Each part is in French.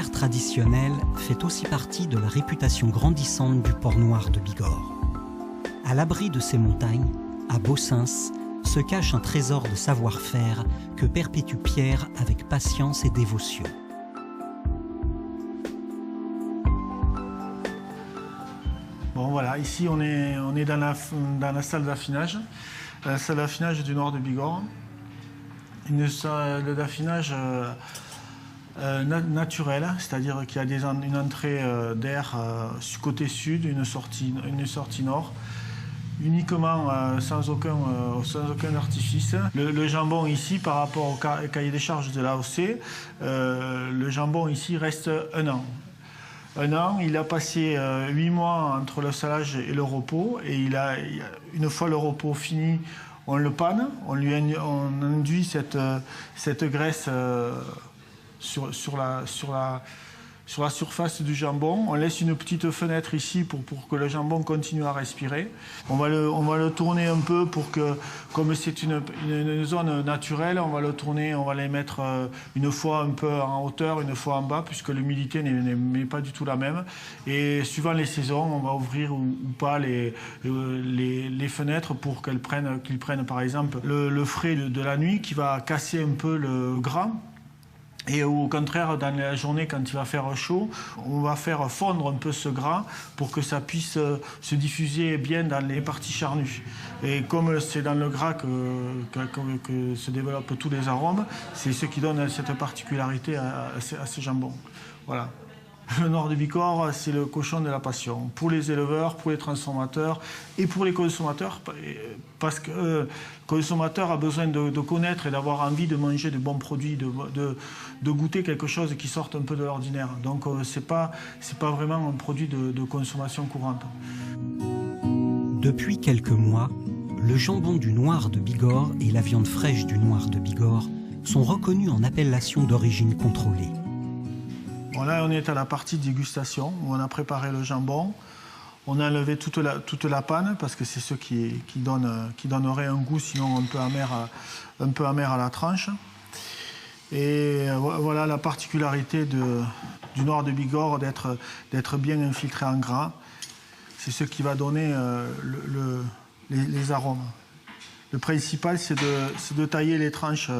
savoir-faire traditionnel fait aussi partie de la réputation grandissante du port noir de Bigorre. À l'abri de ces montagnes, à Bossens, se cache un trésor de savoir-faire que perpétue Pierre avec patience et dévotion. Bon voilà, ici on est dans la salle d'affinage, la salle d'affinage du nord de Bigorre. Une salle d'affinage naturelle, c'est-à-dire qu'il y a une entrée d'air côté sud, une sortie nord, uniquement sans aucun artifice. Le jambon ici, par rapport au cahier des charges de l'AOC, le jambon ici reste 1 an. 1 an, il a passé 8 mois entre le salage et le repos, et une fois le repos fini, on le panne, on induit cette graisse sur la surface du jambon. On laisse une petite fenêtre ici pour que le jambon continue à respirer. On va le tourner un peu pour que, comme c'est une zone naturelle, on va le tourner, on va les mettre une fois un peu en hauteur, une fois en bas, puisque l'humidité n'est pas du tout la même. Et suivant les saisons, on va ouvrir ou pas les fenêtres pour qu'ils prennent par exemple le frais de la nuit qui va casser un peu le gras. Et au contraire, dans la journée, quand il va faire chaud, on va faire fondre un peu ce gras pour que ça puisse se diffuser bien dans les parties charnues. Et comme c'est dans le gras que se développent tous les arômes, c'est ce qui donne cette particularité à ces jambons. Voilà. Le nord de Bigorre, c'est le cochon de la passion. Pour les éleveurs, pour les transformateurs et pour les consommateurs, parce que le consommateur a besoin de connaître et d'avoir envie de manger de bons produits, de goûter quelque chose qui sorte un peu de l'ordinaire. Donc c'est pas vraiment un produit de consommation courante. Depuis quelques mois, le jambon du Noir de Bigorre et la viande fraîche du Noir de Bigorre sont reconnus en appellation d'origine contrôlée. Bon, là, on est à la partie dégustation où on a préparé le jambon. On a enlevé toute la panne parce que c'est ce qui donnerait un goût sinon un peu amer à la tranche. Et voilà la particularité du Noir de Bigorre d'être bien infiltré en gras. C'est ce qui va donner les arômes. Le principal, c'est de tailler les tranches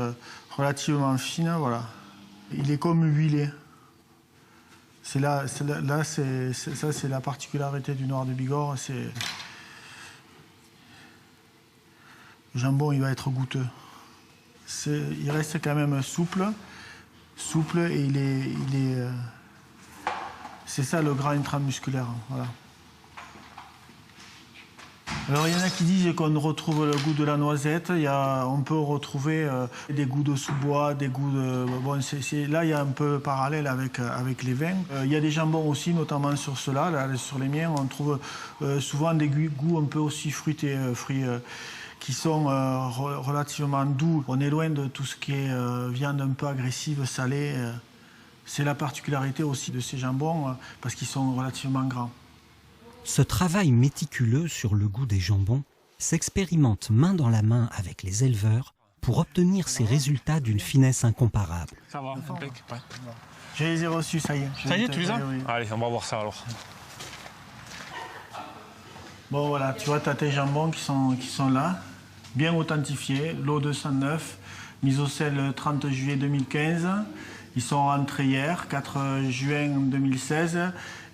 relativement fines. Voilà. Il est comme huilé. C'est la particularité du Noir de Bigorre. Le jambon, il va être goûteux. Il reste quand même souple et c'est ça le gras intramusculaire. Voilà. Alors il y en a qui disent qu'on retrouve le goût de la noisette, on peut retrouver des goûts de sous-bois, des goûts de... Bon, là il y a un peu parallèle avec les vins. Il y a des jambons aussi, notamment sur ceux-là, là, sur les miens, on trouve souvent des goûts un peu aussi fruités, qui sont relativement doux. On est loin de tout ce qui est viande un peu agressive, salée. C'est la particularité aussi de ces jambons, parce qu'ils sont relativement gras. Ce travail méticuleux sur le goût des jambons s'expérimente main dans la main avec les éleveurs pour obtenir ces résultats d'une finesse incomparable. Ça va, impec. Ouais. Je les ai reçus, ça y est. Ça y est, tu les as? Oui. Allez, on va voir ça alors. Bon voilà, tu vois, tu as tes jambons qui sont là, bien authentifiés, lot 209, mise au sel 30 juillet 2015. Ils sont rentrés hier, 4 juin 2016,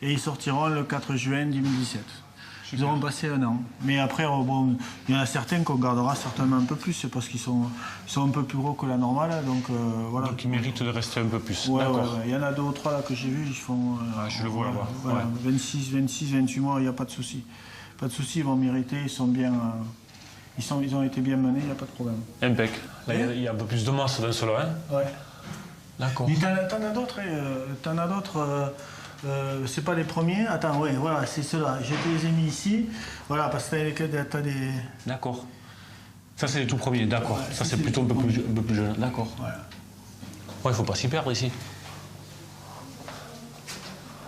et ils sortiront le 4 juin 2017. Ils auront passé 1 an. Mais après, bon, il y en a certains qu'on gardera certainement un peu plus, parce qu'ils sont un peu plus gros que la normale. Donc, voilà. Donc ils méritent de rester un peu plus. Ouais, d'accord. Ouais. Il y en a 2 ou 3 là que j'ai vus, ils font... je le vois là-bas. Voilà, Ouais. 28 mois, il n'y a pas de souci. Pas de souci, ils vont mériter, ils sont bien... Ils ont été bien menés, il n'y a pas de problème. Impec. Là, il y a un peu plus de masse dans cela, hein? Ouais. D'accord. Mais t'en as d'autres, c'est pas les premiers. Attends, ouais, voilà, c'est ceux-là. Je te les ai mis ici. Voilà, parce que t'as des... D'accord. Ça, c'est les tout premiers, d'accord. Ouais, ça, c'est plutôt un peu plus jeune. D'accord. Ouais. Ouais, il faut pas s'y perdre ici.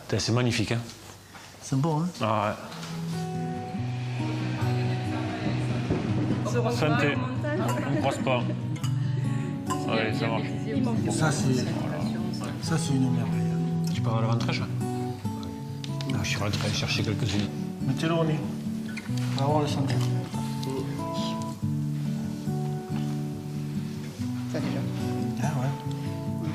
C'est magnifique, hein? C'est bon, hein? Ah ouais. Santé. On ne croise pas. Allez, ça marche. Ça, c'est une merveille. pas la ventrèche. Ah, je suis rentré aller chercher quelques-unes. Mettez-le au nez. On va voir le sentir. Ça déjà. Ah ouais.